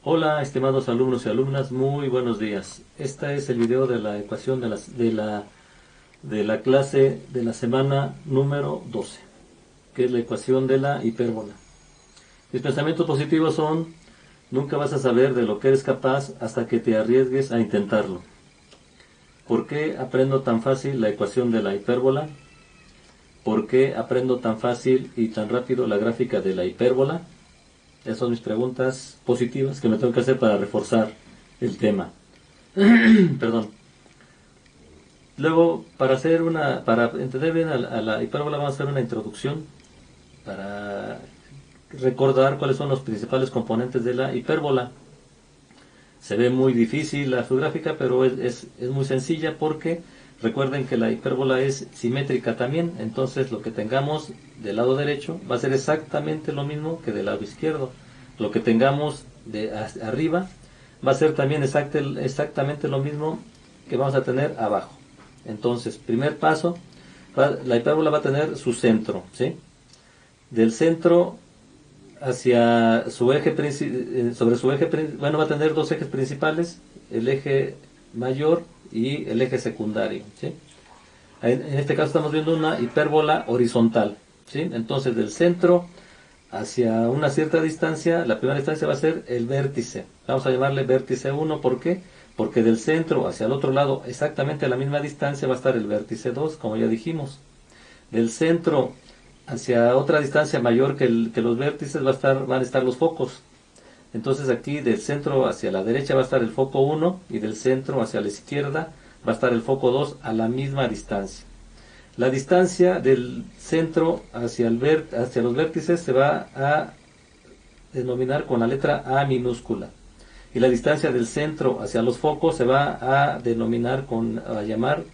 Hola, estimados alumnos y alumnas, muy buenos días. Este es el video de la ecuación de la clase de la semana número 12, que es la ecuación de la hipérbola. Mis pensamientos positivos son: nunca vas a saber de lo que eres capaz hasta que te arriesgues a intentarlo. ¿Por qué aprendo tan fácil la ecuación de la hipérbola? ¿Por qué aprendo tan fácil y tan rápido la gráfica de la hipérbola? Esas son mis preguntas positivas que me tengo que hacer para reforzar el tema. Perdón. Luego, para entender bien a la hipérbola, vamos a hacer una introducción para recordar cuáles son los principales componentes de la hipérbola. Se ve muy difícil su gráfica, pero es muy sencilla porque recuerden que la hipérbola es simétrica también. Entonces, lo que tengamos del lado derecho va a ser exactamente lo mismo que del lado izquierdo. Lo que tengamos de arriba va a ser también exactamente lo mismo que vamos a tener abajo. Entonces, primer paso, la hipérbola va a tener su centro, ¿sí? Del centro hacia su eje sobre su eje, bueno, va a tener dos ejes principales, el eje mayor y el eje secundario, ¿sí? En este caso estamos viendo una hipérbola horizontal, ¿sí? Entonces, del centro hacia una cierta distancia, la primera distancia va a ser el vértice. Vamos a llamarle vértice 1, ¿por qué? Porque del centro hacia el otro lado, exactamente a la misma distancia, va a estar el vértice 2, como ya dijimos. Del centro hacia otra distancia mayor que los vértices van a estar los focos. Entonces aquí del centro hacia la derecha va a estar el foco 1 y del centro hacia la izquierda va a estar el foco 2 a la misma distancia. La distancia del centro hacia los vértices se va a denominar con la letra A minúscula. Y la distancia del centro hacia los focos se va a llamar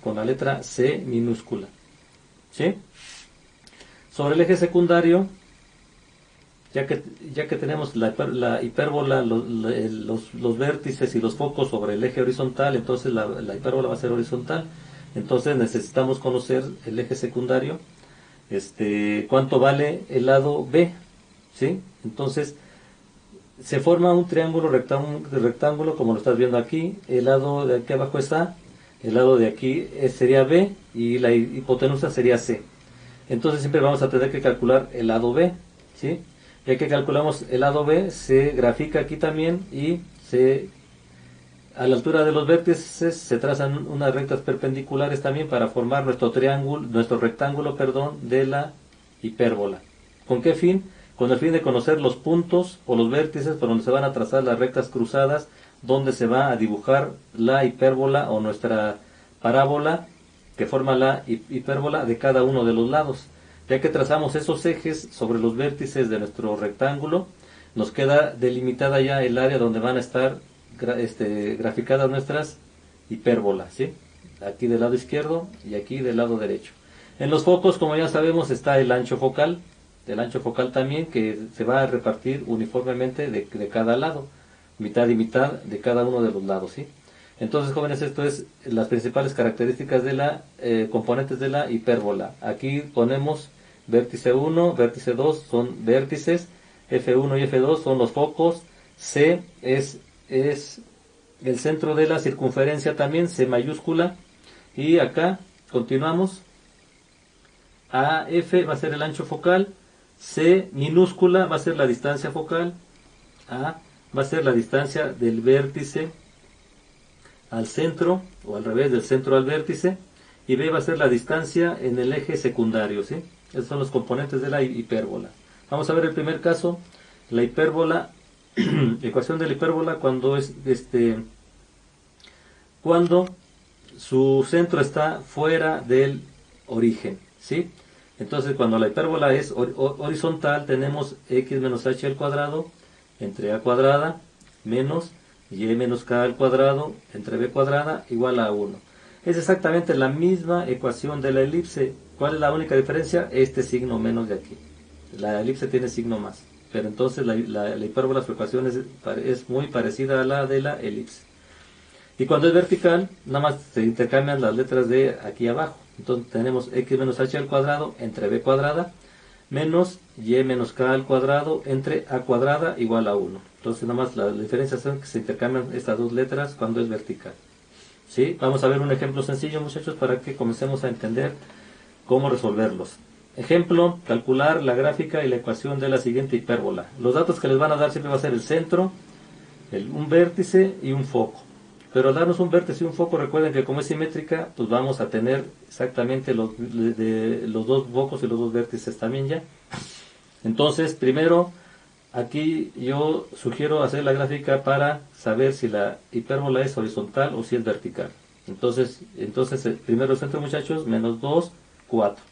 con la letra C minúscula. ¿Sí? Sobre el eje secundario, ya que tenemos la hipérbola, los vértices y los focos sobre el eje horizontal, entonces la hipérbola va a ser horizontal. Entonces necesitamos conocer el eje secundario, cuánto vale el lado B, ¿sí? Entonces se forma un triángulo rectángulo como lo estás viendo aquí. El lado de aquí abajo es A, el lado de aquí sería B y la hipotenusa sería C. Entonces siempre vamos a tener que calcular el lado B, ¿sí? Ya que calculamos el lado B, se grafica aquí también y a la altura de los vértices se trazan unas rectas perpendiculares también para formar nuestro rectángulo, perdón, de la hipérbola. ¿Con qué fin? Con el fin de conocer los puntos o los vértices por donde se van a trazar las rectas cruzadas, donde se va a dibujar la hipérbola o nuestra parábola que forma la hipérbola de cada uno de los lados. Ya que trazamos esos ejes sobre los vértices de nuestro rectángulo, nos queda delimitada ya el área donde van a estar graficadas nuestras hipérbolas, ¿sí? Aquí del lado izquierdo y aquí del lado derecho. En los focos, como ya sabemos, está el ancho focal también, que se va a repartir uniformemente de cada lado, mitad y mitad de cada uno de los lados, ¿sí? Entonces, jóvenes, esto es las principales características de la componentes de la hipérbola. Aquí ponemos vértice 1, vértice 2 son vértices, F1 y F2 son los focos, C es el centro de la circunferencia también, C mayúscula, y acá continuamos. AF va a ser el ancho focal, C minúscula va a ser la distancia focal, A va a ser la distancia del vértice al centro, o al revés, del centro al vértice, y B va a ser la distancia en el eje secundario, ¿sí? Esos son los componentes de la hipérbola. Vamos a ver el primer caso, la hipérbola, ecuación de la hipérbola cuando su centro está fuera del origen, ¿sí? Entonces, cuando la hipérbola es horizontal, tenemos x menos h al cuadrado entre a cuadrada menos y menos k al cuadrado entre b cuadrada igual a 1. Es exactamente la misma ecuación de la elipse. ¿Cuál es la única diferencia? Este signo menos de aquí. La elipse tiene signo más. Pero entonces la hipérbola, su ecuación es muy parecida a la de la elipse. Y cuando es vertical, nada más se intercambian las letras de aquí abajo. Entonces tenemos x menos h al cuadrado entre b cuadrada menos y menos k al cuadrado entre a cuadrada igual a 1. Entonces nada más la diferencia es que se intercambian estas dos letras cuando es vertical. ¿Sí? Vamos a ver un ejemplo sencillo, muchachos, para que comencemos a entender cómo resolverlos. Ejemplo, calcular la gráfica y la ecuación de la siguiente hipérbola. Los datos que les van a dar siempre va a ser el centro, un vértice y un foco. Pero al darnos un vértice y un foco, recuerden que como es simétrica, pues vamos a tener exactamente los dos focos y los dos vértices también ya. Entonces, primero, aquí yo sugiero hacer la gráfica para saber si la hipérbola es horizontal o si es vertical. Entonces primero el centro, muchachos, menos 2, 4.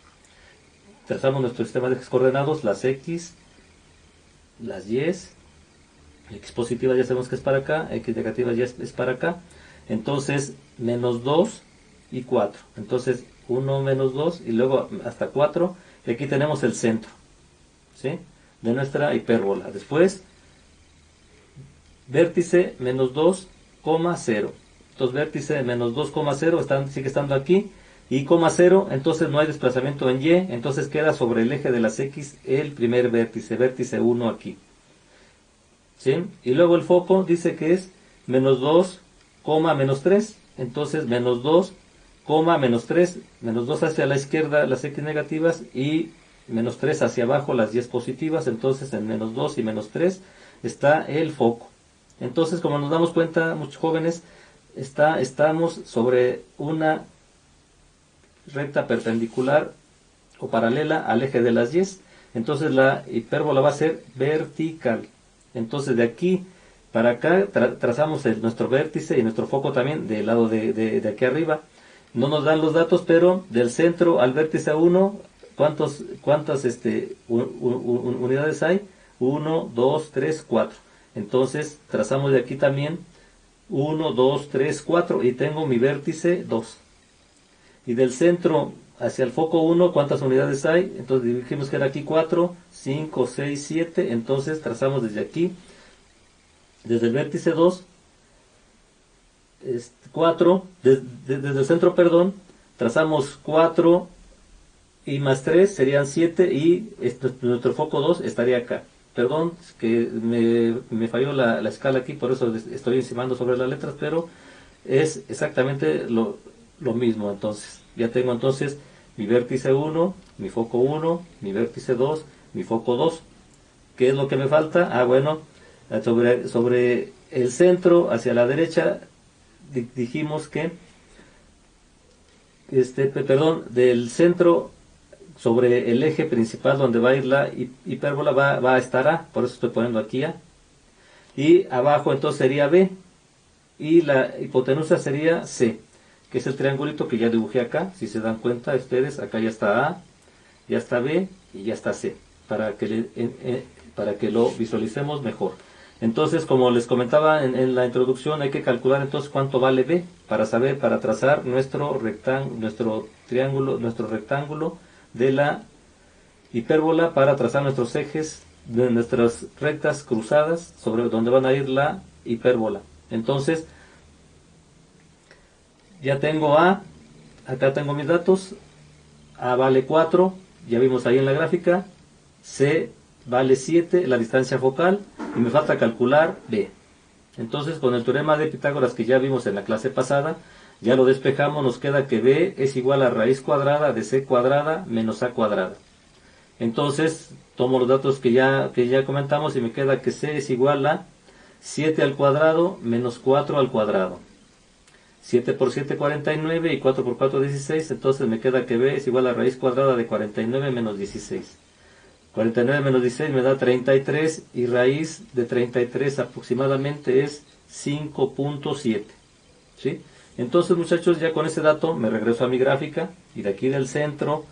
Trazamos nuestro sistema de ejes coordenados, las X, las Y, X positiva ya sabemos que es para acá, X negativa ya es para acá. Entonces, menos 2 y 4. Entonces, 1 menos 2 y luego hasta 4. Y aquí tenemos el centro, ¿sí?, de nuestra hipérbola. Después, vértice menos 2, 0. Entonces, vértice menos 2, 0 sigue estando aquí. Y coma 0, entonces no hay desplazamiento en Y. Entonces queda sobre el eje de las X el primer vértice, vértice 1 aquí. ¿Sí? Y luego el foco dice que es menos 2, menos 3. Entonces menos 2, menos 3. Menos 2 hacia la izquierda las X negativas y menos 3 hacia abajo las Y positivas. Entonces en menos 2 y menos 3 está el foco. Entonces, como nos damos cuenta, muchos jóvenes, estamos sobre una recta perpendicular o paralela al eje de las Y. Entonces la hipérbola va a ser vertical. Entonces de aquí para acá trazamos nuestro vértice y nuestro foco también del lado de aquí arriba. No nos dan los datos, pero del centro al vértice 1, ¿cuántas unidades hay? 1, 2, 3, 4. Entonces trazamos de aquí también 1, 2, 3, 4 y tengo mi vértice 2. Y del centro hacia el foco 1, ¿cuántas unidades hay? Entonces dijimos que era aquí 4, 5, 6, 7. Entonces trazamos desde aquí, desde el vértice 2, 4, desde el centro, perdón, trazamos 4 y más 3 serían 7 y nuestro foco 2 estaría acá. Perdón, que me falló la escala aquí, por eso estoy encimando sobre las letras, pero es exactamente lo mismo. Entonces ya tengo entonces mi vértice 1, mi foco 1, mi vértice 2, mi foco 2. ¿Qué es lo que me falta? Ah, bueno, sobre el centro hacia la derecha dijimos que del centro sobre el eje principal donde va a ir la hipérbola va a estar A, por eso estoy poniendo aquí A. Y abajo entonces sería B y la hipotenusa sería C, que es el triangulito que ya dibujé acá. Si se dan cuenta ustedes, acá ya está A, ya está B y ya está C, para que lo visualicemos mejor. Entonces, como les comentaba en la introducción, hay que calcular entonces cuánto vale B para trazar nuestro rectángulo de la hipérbola, para trazar nuestros ejes de nuestras rectas cruzadas sobre donde van a ir la hipérbola. Entonces, ya tengo A, acá tengo mis datos. A vale 4, ya vimos ahí en la gráfica. C vale 7, la distancia focal, y me falta calcular B. Entonces, con el teorema de Pitágoras que ya vimos en la clase pasada, ya lo despejamos. Nos queda que B es igual a raíz cuadrada de C cuadrada menos A cuadrada. Entonces, tomo los datos que ya comentamos y me queda que C es igual a 7 al cuadrado menos 4 al cuadrado. 7 por 7, 49, y 4 por 4, 16. Entonces me queda que B es igual a raíz cuadrada de 49 menos 16. 49 menos 16 me da 33, y raíz de 33 aproximadamente es 5.7. ¿Sí? Entonces, muchachos, ya con ese dato me regreso a mi gráfica, y de aquí del centro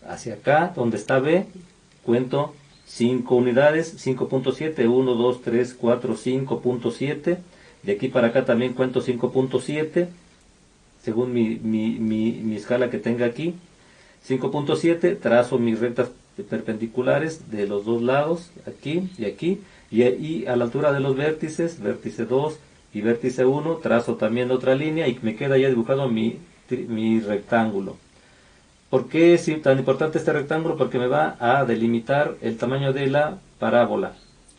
hacia acá, donde está B, cuento 5 unidades, 5.7, 1, 2, 3, 4, 5.7. De aquí para acá también cuento 5.7, según mi escala que tenga aquí. 5.7, trazo mis rectas perpendiculares de los dos lados, aquí y aquí, y a la altura de los vértices, vértice 2 y vértice 1, trazo también otra línea y me queda ya dibujado mi rectángulo. ¿Por qué es tan importante este rectángulo? Porque me va a delimitar el tamaño de la parábola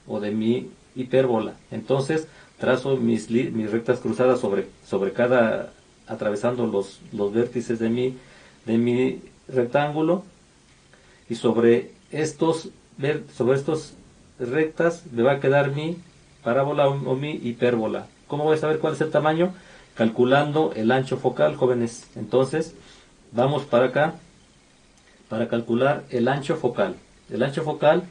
o de mi hipérbola. Entonces trazo mis rectas cruzadas sobre cada, atravesando los vértices de mi rectángulo, y sobre estos rectas me va a quedar mi parábola o mi hipérbola. ¿Cómo voy a saber cuál es el tamaño? Calculando el ancho focal, jóvenes. Entonces vamos para acá para calcular el ancho focal. El ancho focal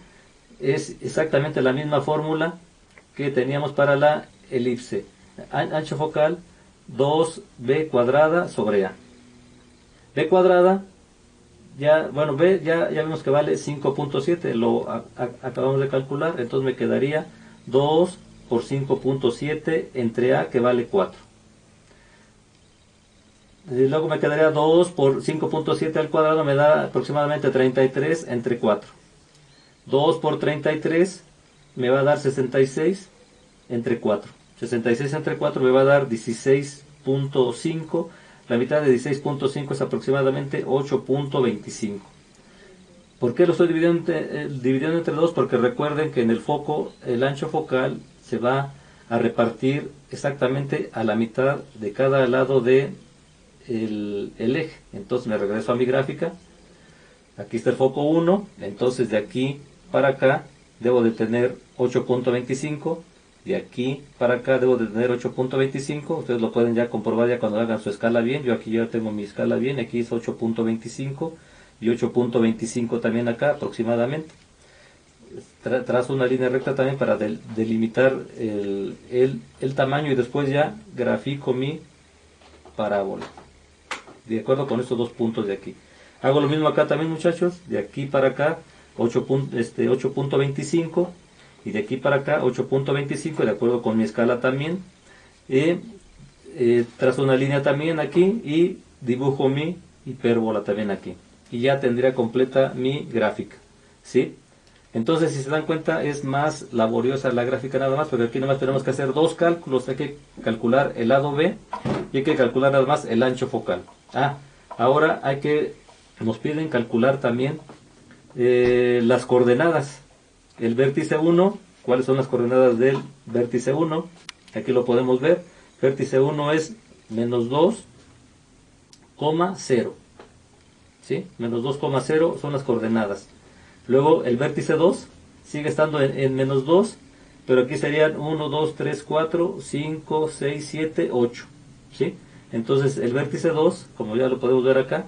es exactamente la misma fórmula que teníamos para la elipse. Ancho focal 2b cuadrada sobre a. B cuadrada, ya, bueno, B ya vemos que vale 5.7, lo acabamos de calcular, entonces me quedaría 2 por 5.7 entre a, que vale 4. Y luego me quedaría 2 por 5.7 al cuadrado, me da aproximadamente 33 entre 4. 2 por 33 me va a dar 66 entre 4. 66 entre 4 me va a dar 16.5. La mitad de 16.5 es aproximadamente 8.25. ¿Por qué lo estoy dividiendo entre 2? Porque recuerden que en el foco el ancho focal se va a repartir exactamente a la mitad de cada lado de el eje. Entonces me regreso a mi gráfica. Aquí está el foco 1. Entonces de aquí para acá debo de tener 8.25. De aquí para acá debo de tener 8.25. Ustedes lo pueden ya comprobar ya cuando hagan su escala bien. Yo aquí ya tengo mi escala bien. Aquí es 8.25 y 8.25 también acá aproximadamente. Trazo una línea recta también para delimitar el tamaño, y después ya grafico mi parábola de acuerdo con estos dos puntos de aquí. Hago lo mismo acá también, muchachos. De aquí para acá 8.25 y de aquí para acá 8.25 de acuerdo con mi escala también. Trazo una línea también aquí y dibujo mi hipérbola también aquí, y ya tendría completa mi gráfica, ¿sí? Entonces, si se dan cuenta, es más laboriosa la gráfica nada más, porque aquí nada más tenemos que hacer dos cálculos. Hay que calcular el lado B y hay que calcular nada más el ancho focal. Ahora nos piden calcular también las coordenadas. El vértice 1, ¿cuáles son las coordenadas del vértice 1? Aquí lo podemos ver. Vértice 1 es menos 2,0. ¿Sí? Menos 2,0 son las coordenadas. Luego el vértice 2 sigue estando en menos 2, pero aquí serían 1, 2, 3, 4, 5, 6, 7, 8. ¿Sí? Entonces el vértice 2, como ya lo podemos ver acá,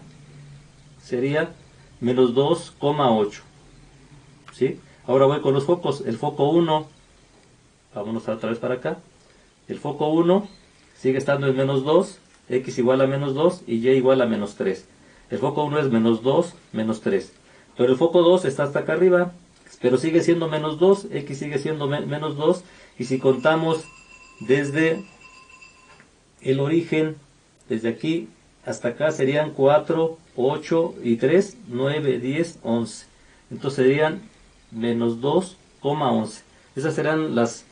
sería menos 2,8. ¿Sí? Ahora voy con los focos. El foco 1, vámonos otra vez para acá. El foco 1 sigue estando en menos 2, x igual a menos 2 y y igual a menos 3. El foco 1 es menos 2, menos 3. Pero el foco 2 está hasta acá arriba, pero sigue siendo menos 2, x sigue siendo menos 2, y si contamos desde el origen, desde aquí hasta acá serían 4, 8 y 3, 9, 10, 11. Entonces serían menos 2,11. Esas serán las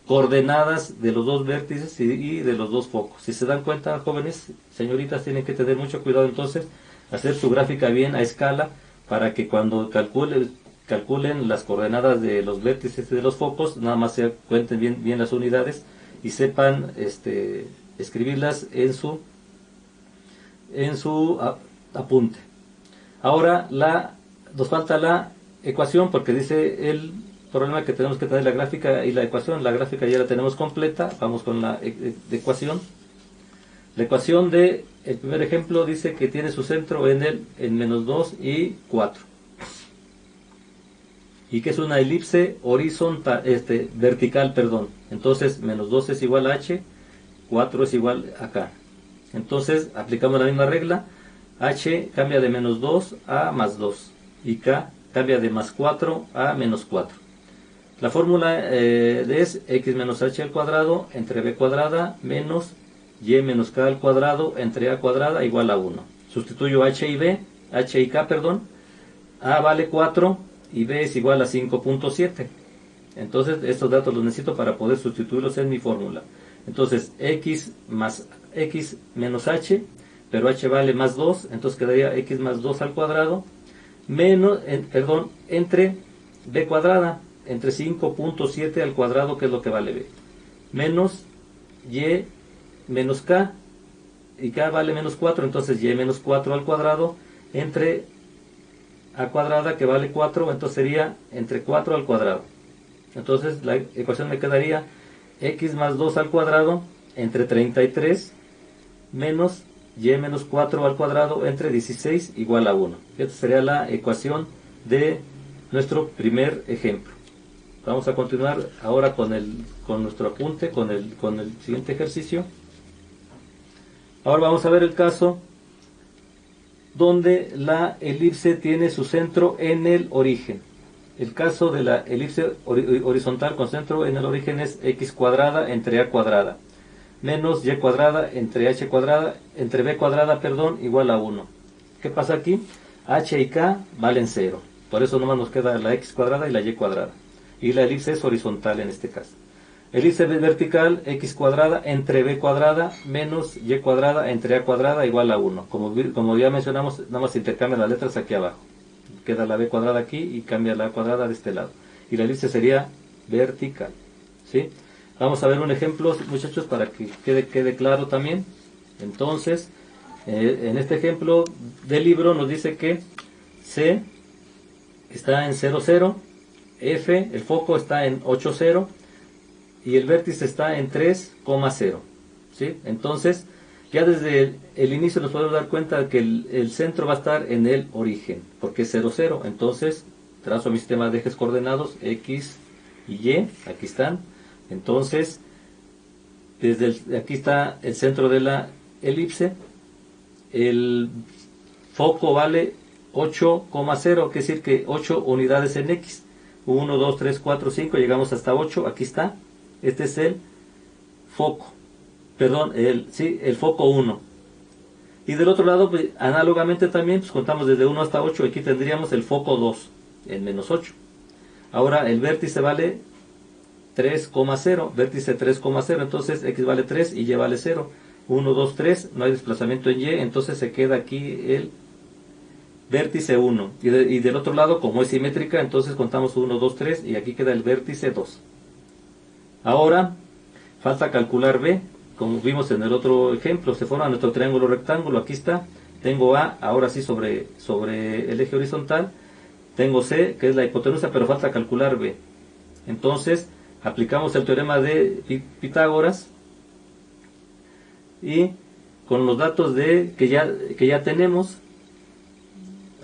coordenadas de los dos vértices y de los dos focos. Si se dan cuenta, jóvenes, señoritas, tienen que tener mucho cuidado entonces, hacer su gráfica bien a escala, para que cuando calculen las coordenadas de los vértices y de los focos, nada más se cuenten bien las unidades y sepan escribirlas en su apunte. Ahora nos falta la ecuación, porque dice el problema que tenemos que tener la gráfica y la ecuación. La gráfica ya la tenemos completa. Vamos con la ecuación. La ecuación del primer ejemplo dice que tiene su centro en menos 2 y 4. Y que es una elipse horizontal, vertical, perdón. Entonces, menos 2 es igual a h, 4 es igual a k. Entonces, aplicamos la misma regla. H cambia de menos 2 a más 2. Y k cambia de más 4 a menos 4. La fórmula es x menos h al cuadrado entre b cuadrada menos y menos k al cuadrado entre a cuadrada igual a 1. Sustituyo h y k, perdón. A vale 4 y b es igual a 5.7. Entonces estos datos los necesito para poder sustituirlos en mi fórmula. Entonces x menos h pero h vale más 2, entonces quedaría x más 2 al cuadrado, menos, entre b cuadrada, entre 5.7 al cuadrado, que es lo que vale b, menos y menos k, y k vale menos 4, entonces y menos 4 al cuadrado, entre a cuadrada, que vale 4, entonces sería entre 4 al cuadrado. Entonces la ecuación me quedaría x más 2 al cuadrado entre 33 menos y menos 4 al cuadrado entre 16 igual a 1. Esta sería la ecuación de nuestro primer ejemplo. Vamos a continuar ahora con nuestro apunte, con el siguiente ejercicio. Ahora vamos a ver el caso donde la elipse tiene su centro en el origen. El caso de la elipse horizontal con centro en el origen es x cuadrada entre a cuadrada menos y cuadrada entre h cuadrada, entre b cuadrada, igual a 1. ¿Qué pasa aquí? H y k valen 0. Por eso nomás nos queda la x cuadrada y la y cuadrada. Y la elipse es horizontal en este caso. Elipse vertical, x cuadrada entre b cuadrada menos y cuadrada entre a cuadrada igual a 1. Como ya mencionamos, nada más intercambia las letras aquí abajo. Queda la b cuadrada aquí y cambia la a cuadrada de este lado. Y la elipse sería vertical. ¿Sí? Vamos a ver un ejemplo, muchachos, para que quede claro también. Entonces, en este ejemplo del libro nos dice que C está en 0, 0, F, el foco está en 8, 0 y el vértice está en 3,0. ¿Sí? Entonces, ya desde el inicio nos podemos dar cuenta de que el centro va a estar en el origen, porque es 0, 0. Entonces, trazo mi sistema de ejes coordenados, X y Y, aquí están. Entonces, aquí está el centro de la elipse, el foco vale 8,0, que es decir que 8 unidades en X, 1, 2, 3, 4, 5, llegamos hasta 8, aquí está, este es el foco, el foco 1. Y del otro lado, pues, análogamente también, pues contamos desde 1 hasta 8, aquí tendríamos el foco 2, en menos 8. Ahora el vértice vale 3,0, vértice 3,0, entonces x vale 3 y y vale 0. 1, 2, 3, no hay desplazamiento en y, entonces se queda aquí el vértice 1. Y del otro lado, como es simétrica, entonces contamos 1, 2, 3 y aquí queda el vértice 2. Ahora, falta calcular b, como vimos en el otro ejemplo, se forma nuestro triángulo rectángulo, aquí está. Tengo a, ahora sí sobre el eje horizontal, tengo c, que es la hipotenusa, pero falta calcular b. Entonces, aplicamos el teorema de Pitágoras y con los datos que ya tenemos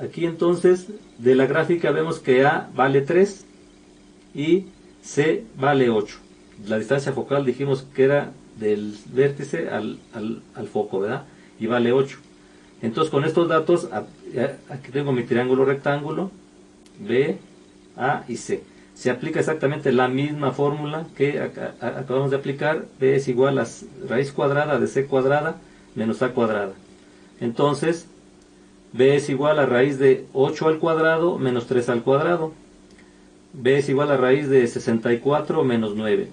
aquí, entonces de la gráfica vemos que A vale 3 y C vale 8. La distancia focal dijimos que era del vértice al foco, ¿verdad? Y vale 8. Entonces con estos datos, aquí tengo mi triángulo rectángulo, B, A y C. Se aplica exactamente la misma fórmula que acabamos de aplicar. B es igual a raíz cuadrada de C cuadrada menos A cuadrada. Entonces, B es igual a raíz de 8 al cuadrado menos 3 al cuadrado. B es igual a raíz de 64 menos 9.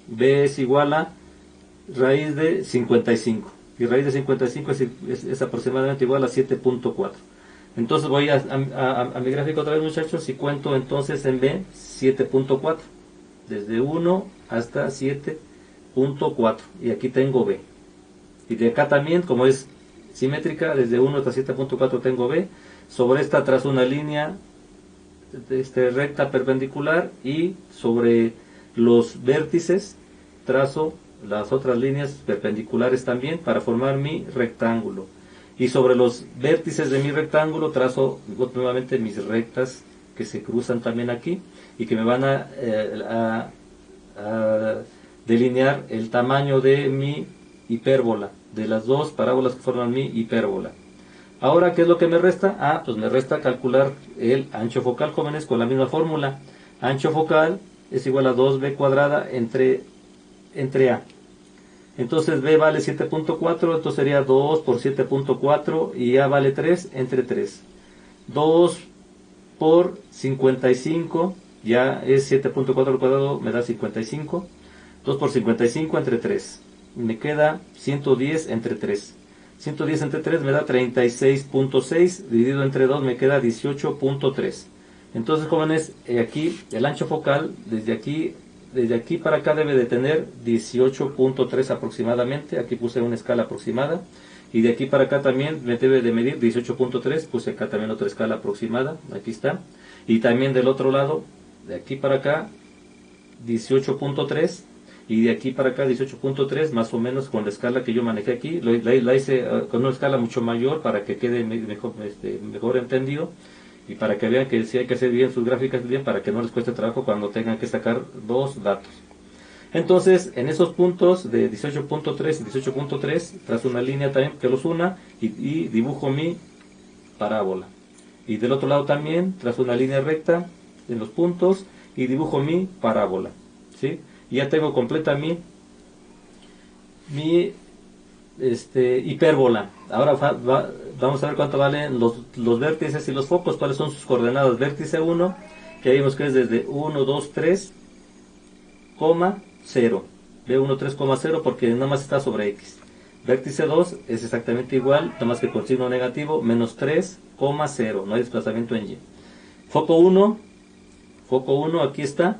B es igual a raíz de 55. Y raíz de 55 es aproximadamente igual a 7.4. Entonces voy a mi gráfico otra vez, muchachos, y cuento entonces en B 7.4. Desde 1 hasta 7.4. Y aquí tengo B. Y de acá también, como es simétrica, desde 1 hasta 7.4 tengo B. Sobre esta trazo una línea recta perpendicular y sobre los vértices trazo las otras líneas perpendiculares también para formar mi rectángulo. Y sobre los vértices de mi rectángulo trazo nuevamente mis rectas que se cruzan también aquí y que me van a delinear el tamaño de mi hipérbola, de las dos parábolas que forman mi hipérbola. Ahora, ¿qué es lo que me resta? Pues me resta calcular el ancho focal, jóvenes, con la misma fórmula. Ancho focal es igual a 2b cuadrada entre A. Entonces B vale 7.4, entonces sería 2 por 7.4 y A vale 3 entre 3. 2 por 55, ya es 7.4 al cuadrado, me da 55. 2 por 55 entre 3. Me queda 110 entre 3. 110 entre 3 me da 36.6, dividido entre 2 me queda 18.3. Entonces, jóvenes, aquí el ancho focal, desde aquí para acá debe de tener 18.3 aproximadamente. Aquí puse una escala aproximada. Y de aquí para acá también me debe de medir 18.3, puse acá también otra escala aproximada, aquí está. Y también del otro lado, de aquí para acá, 18.3. Y de aquí para acá 18.3, más o menos con la escala que yo manejé aquí. La hice con una escala mucho mayor para que quede mejor entendido. Y para que vean que sí hay que hacer bien sus gráficas bien, para que no les cueste trabajo cuando tengan que sacar dos datos. Entonces, en esos puntos de 18.3 y 18.3, trazo una línea también que los una y dibujo mi parábola. Y del otro lado también trazo una línea recta en los puntos y dibujo mi parábola. ¿Sí? Y ya tengo completa mi hipérbola. Ahora vamos a ver cuánto valen los vértices y los focos, cuáles son sus coordenadas. Vértice 1, que vimos que es desde 1, 2, 3, 0. B1, 3,0 porque nada más está sobre X. Vértice 2 es exactamente igual, nada más que con signo negativo, menos 3,0. No hay desplazamiento en Y. Foco 1, aquí está.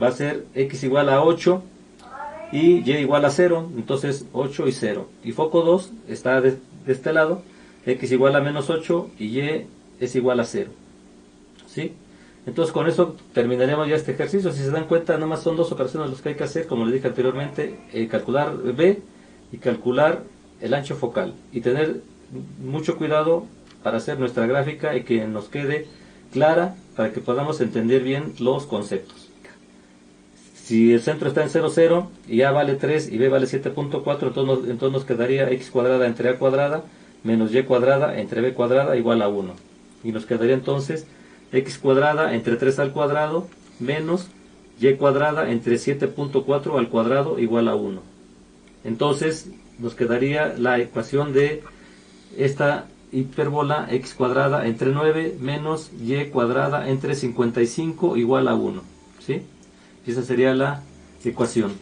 Va a ser X igual a 8 y Y igual a 0. Entonces 8 y 0. Y foco 2 está de este lado. X igual a menos 8 y Y es igual a 0. ¿Sí? Entonces con eso terminaremos ya este ejercicio. Si se dan cuenta, nada más son dos operaciones las que hay que hacer, como les dije anteriormente, calcular B y calcular el ancho focal. Y tener mucho cuidado para hacer nuestra gráfica y que nos quede clara para que podamos entender bien los conceptos. Si el centro está en 0, 0 y A vale 3 y B vale 7.4, entonces nos quedaría X cuadrada entre A cuadrada menos Y cuadrada entre B cuadrada igual a 1. Y nos quedaría entonces X cuadrada entre 3 al cuadrado menos Y cuadrada entre 7.4 al cuadrado igual a 1. Entonces nos quedaría la ecuación de esta hipérbola X cuadrada entre 9 menos Y cuadrada entre 55 igual a 1. ¿Sí? Y esa sería la ecuación.